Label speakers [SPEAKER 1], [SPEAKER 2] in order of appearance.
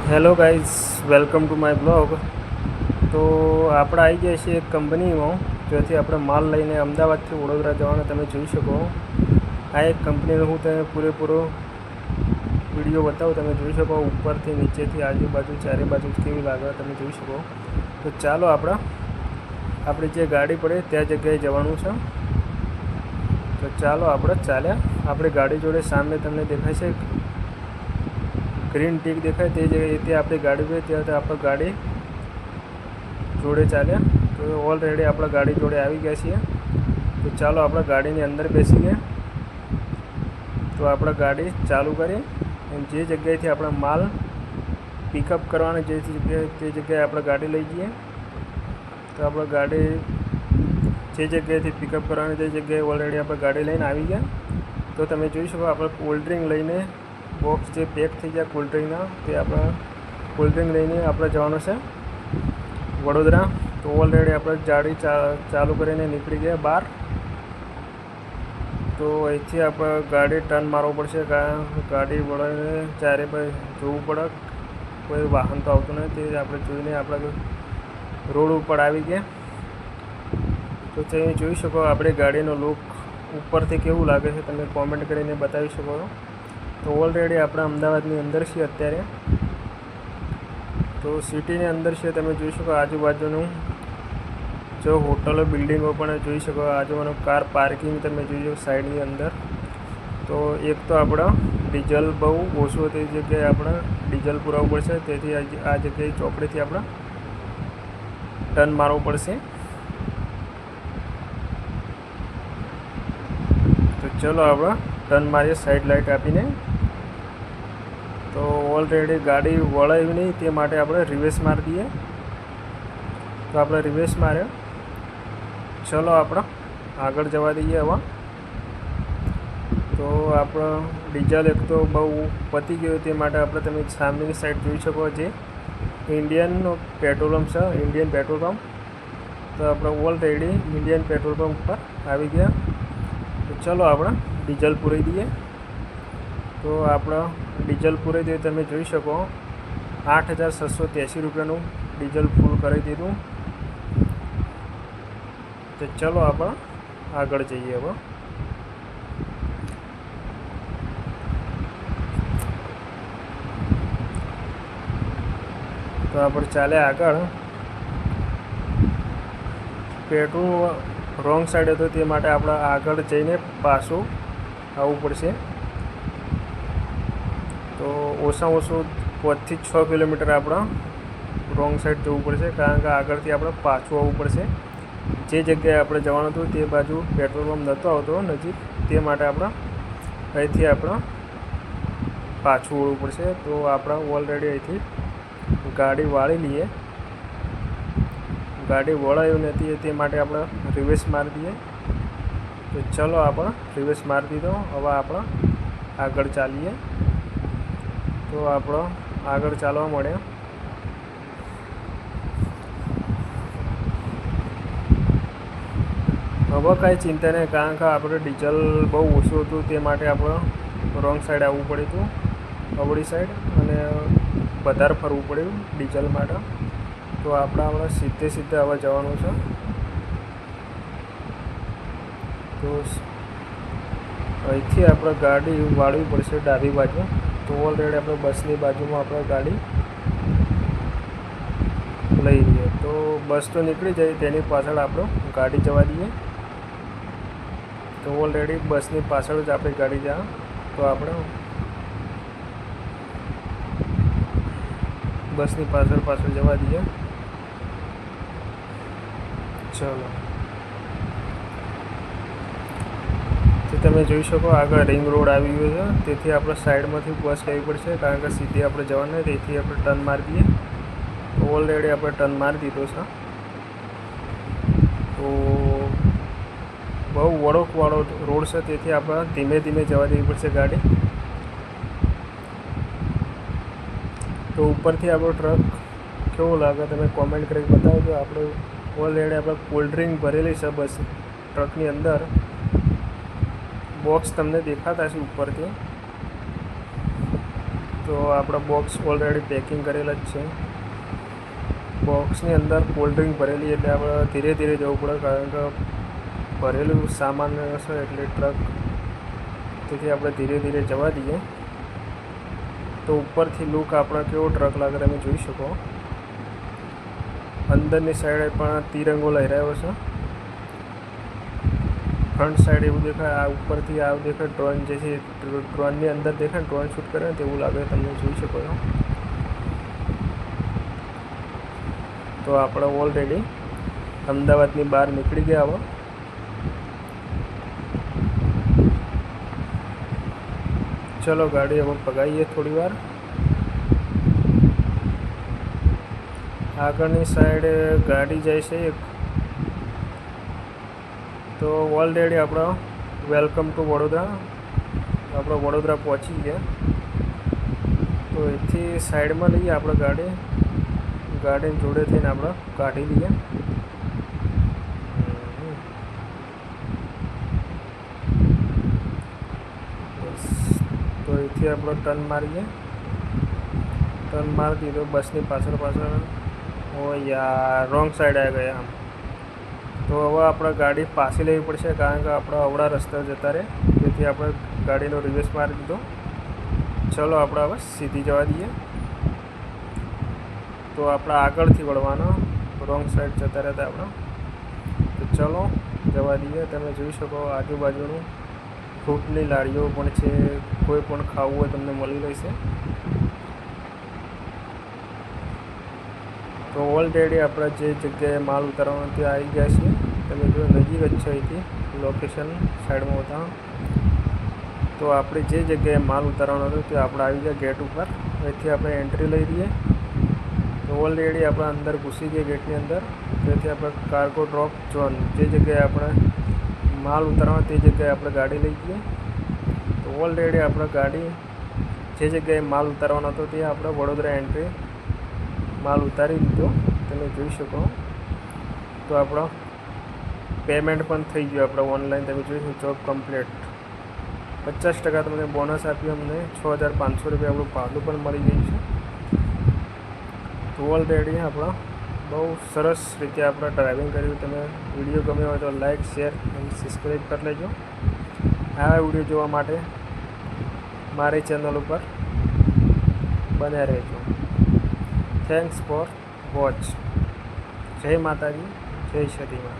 [SPEAKER 1] Hello guys, welcome to my blog. તો આપણે આવી ગયા છીએ એક કંપનીમાં, જેથી આપણે માલ લઈને અમદાવાદથી વડોદરા જવાના તમે જોઈ શકો. આ એક કંપનીનો હું તમે પૂરેપૂરો વિડીયો બતાવું, તમે જોઈ શકો ઉપરથી નીચેથી આજુબાજુ ચારે બાજુ કેવી લાગે તમે જોઈ શકો. તો ચાલો આપણી જે ગાડી પડે ત્યાં જગ્યાએ જવાનું છે. તો ચાલો આપણે ચાલ્યા. આપણી ગાડી જોડે સામે તમને દેખાય છે ગ્રીન ટીક દેખાય, તે જગ્યાએ આપણી ગાડી હોય ત્યાં આપણે ગાડી જોડે ચાલ્યા. તો ઓલરેડી આપણે ગાડી જોડે આવી ગયા છીએ. તો ચાલો આપણે ગાડીની અંદર બેસી ગયા. તો આપણે ગાડી ચાલુ કરી અને જે જગ્યાએથી આપણે માલ પિકઅપ કરવાનો જે જગ્યાએ તે જગ્યાએ આપણે ગાડી લઈ જઈએ. તો આપણે ગાડી જે જગ્યાએથી પિકઅપ કરવાની તે જગ્યાએ ઓલરેડી આપણે ગાડી લઈને આવી ગયા. તો તમે જોઈ શકો આપણે કોલ્ડ ડ્રિંક લઈને બોક્સ જે પેક થઈ ગયા કોલ્ડ ડ્રિંકના, તે આપણે કોલ્ડ ડ્રિંક લઈને આપણે જવાનું છે વડોદરા. તો ઓલરેડી આપણે ગાડી ચાલુ કરીને નીકળી ગયા બહાર. તો અહીંથી આપણે ગાડી ટર્ન મારવો પડશે, કારણ ગાડી વળાવીને ચારે બાજુ જોવું પડે, કોઈ વાહન તો આવતું નથી. તે આપણે જોઈને આપણે રોડ ઉપર આવી ગયા. તો તમે જોઈ શકો આપણે ગાડીનો લુક ઉપરથી કેવું લાગે છે, તમે કોમેન્ટ કરીને બતાવી શકો. તો ઓલરેડી આપણે અમદાવાદની અંદર છીએ અત્યારે. તો સિટીની અંદર છે, તમે જોઈ શકો આજુબાજુનું જો હોટલો બિલ્ડિંગો પણ જોઈ શકો. આજુબાજુ કાર પાર્કિંગ તમે જોઈ શકો સાઈડની અંદર. તો એક તો આપણે ડીઝલ બહુ ઓછું તે જગ્યાએ આપણે ડીઝલ પુરાવવું પડશે, તેથી આ જગ્યાએ ચોકડીથી આપણે ટર્ન મારવું પડશે. તો ચલો આપણે ટર્ન મારીએ સાઈડ લાઇટ આપીને. તો ઓલરેડી ગાડી વળાવી નહીં તે માટે આપણે રિવર્સ મારી દઈએ. તો આપણે રિવર્સ માર્યો. ચલો આપણે આગળ જવા દઈએ હવે. તો આપણો ડીઝલ એક તો બહુ પતી ગયો, તે માટે આપણે તમે સામેની સાઈડ જોઈ શકો જે ઇન્ડિયન પેટ્રોલ પંપ છે, ઇન્ડિયન પેટ્રોલ પંપ. તો આપણે ઓલરેડી ઇન્ડિયન પેટ્રોલ પંપ પર આવી ગયા. તો ચલો આપણે ડીઝલ પૂરી દઈએ. તો આપણે ડીઝલ પૂરી દઈએ, તમે જોઈ શકો 8,683 રૂપિયાનું ડીઝલ ફૂલ કરી દીધું. તો ચલો આપણે આગળ જઈએ હવે. તો આપણે ચાલે આગળ. પેટ્રોલ રોંગ સાઈડ હતો, તે માટે આપણે આગળ જઈને પાછું આવવું પડશે. તો ઓછામાં ઓછું 5 થી 6 કિલોમીટર આપણે રોંગ સાઈડ જવું પડશે, કારણ કે આગળથી આપણે પાછું આવવું પડશે. જે જગ્યાએ આપણે જવાનું હતું તે બાજુ પેટ્રોલ પંપ નહોતો આવતો નજીક, તે માટે આપણે અહીંથી આપણે પાછું વળવું પડશે. તો આપણે ઓલરેડી અહીંથી ગાડી વાળી લઈએ. ગાડી વળાવી નથી તે માટે આપણે રિવર્સ મારી દઈએ. તો ચલો આપણે રિવર્સ મારી દીધો. હવે આપણે આગળ ચાલીએ. તો આપણો આગળ ચાલવા મળ્યા. હવે કાંઈ ચિંતા નહીં, કારણ કે આપણે ડીઝલ બહુ ઓછું હતું, તે માટે આપણે રોંગ સાઈડ આવવું પડ્યું હતું, અવળી સાઈડ, અને વધારે ફરવું પડ્યું ડીઝલ માટે. તો આપણે સીધે હવે જવાનું છે. તો અહીંથી આપણે ગાડી વાળવી પડશે ડાબી બાજુ. તો ઓલરેડી આપણે બસની બાજુમાં આપણે ગાડી લઈ લઈએ. તો બસ તો નીકળી જાય, તેની પાછળ આપણે ગાડી જવા દઈએ. તો ઓલરેડી બસની પાછળ જ આપણી ગાડી જાય. તો આપણે બસની પાછળ જવા દઈએ. ચલો, તો તમે જોઈ શકો આગળ રિંગ રોડ આવી ગયો છે, તેથી આપણે સાઈડમાંથી બસ લેવી પડશે, કારણ કે સીધી આપણે જવાનું, તેથી આપણે ટર્ન મારી દઈએ. તો ઓલરેડી આપણે ટર્ન મારી દીધો છે. તો બહુ વળોકવાળો રોડ છે, તેથી આપણે ધીમે ધીમે જવા દેવી પડશે ગાડી. તો ઉપરથી આપણો ટ્રક કેવો લાગે તમે કોમેન્ટ કરી બતાવજો. આપણે ઓલરેડી આપણે કોલ્ડ ડ્રિંક ભરેલી છે બસ ટ્રકની અંદર. બોક્સ તમને દેખાતા છે ઉપરથી. તો આપણા બોક્સ ઓલરેડી પેકિંગ કરેલા જ છે. બોક્સની અંદર કોલ્ડ ડ્રિંક ભરેલી, એટલે આપણે ધીરે ધીરે જવું પડે, કારણ કે ભરેલું સામાન હશે એટલે ટ્રક, તેથી આપણે ધીરે ધીરે જવા દઈએ. તો ઉપરથી લુક આપણો કેવો ટ્રક લાગે તમે જોઈ શકો. અંદરની સાઈડે પણ તિરંગો લહેરાયો છે. ફ્રન્ટ સાઈડ એવું દેખાય, આ ઉપરથી આવું દેખાય ડ્રોન, જે છે ડ્રોનની અંદર દેખાય ને, ડ્રોન શૂટ કરે ને તેવું લાગે, તમે જોઈ શકો છો. તો આપણે ઓલરેડી અમદાવાદની બહાર નીકળી ગયા. હવે ચલો ગાડી હવે ભગાવીએ થોડી વાર. આગળની સાઈડે ગાડી જાય છે એક. તો ઓલરેડી આપણો વેલકમ ટુ વડોદરા, આપણે વડોદરા પહોંચી ગયા. તો એથી સાઈડમાં લઈએ આપણે ગાડીની જોડે થઈને આપણે કાઢી લઈએ. તો એથી આપણે ટર્ન મારી દીધો. બસની પાછળ ઓ યાર રોંગ સાઈડ આવી ગયા આમ. તો હવે આપણે ગાડી પાછી લેવી પડશે, કારણ કે આપણે અવળા રસ્તા જતા રહે, તેથી આપણે ગાડીનો રિવર્સ મારી દીધો. ચલો આપણે હવે સીધી જવા દઈએ. તો આપણે આગળથી વળવાનો, રોંગ સાઈડ જતા રહેતા આપણે. તો ચલો જવા દઈએ. તમે જોઈ શકો આજુબાજુનું ફ્રૂટની લારીઓ પણ છે, કોઈ પણ ખાવું હોય તમને મળી રહેશે. તો ઓલરેડી આપણે જે જગ્યાએ માલ ઉતારવાનો ત્યાં આવી ગયા છીએ. તમે જો નજીક જ છે અહીંથી લોકેશન સાઈડમાં હતા. તો આપણે જે જગ્યાએ માલ ઉતારવાનો હતો ત્યાં આપણે આવી ગયા ગેટ ઉપર. અહીંથી આપણે એન્ટ્રી લઈ લઈએ. તો ઓલરેડી આપણે અંદર ઘૂસી ગયા ગેટની અંદર. તેથી આપણે કાર્ગો ડ્રોપ ઝોન, જે જગ્યાએ આપણે માલ ઉતારવાનો તે જગ્યાએ આપણે ગાડી લઈ ગઈએ. તો ઓલરેડી આપણે ગાડી જે જગ્યાએ માલ ઉતારવાનો હતો ત્યાં આપણે વડોદરા એન્ટ્રી માલ ઉતારી દીધો, તમે જોઈ શકો. તો આપણો પેમેન્ટ પણ થઈ ગયું આપણે ઓનલાઈન, તમે જોઈ શકો. Job complete. 50% તમને બોનસ આપ્યું, અમને 6500 રૂપિયા આપણું ભાડું પણ મળી ગયું છે. તો ઓલરેડી આપણો બહુ સરસ રીતે આપણે ડ્રાઇવિંગ કર્યું. તમે વિડીયો ગમ્યો હોય તો લાઇક, શેર અને સબસ્ક્રાઈબ કરી લેજો. આવા વિડીયો જોવા માટે મારી ચેનલ ઉપર બન્યા રહેજો. Thanks for watch. જય માતાજી, જય સતીમાં.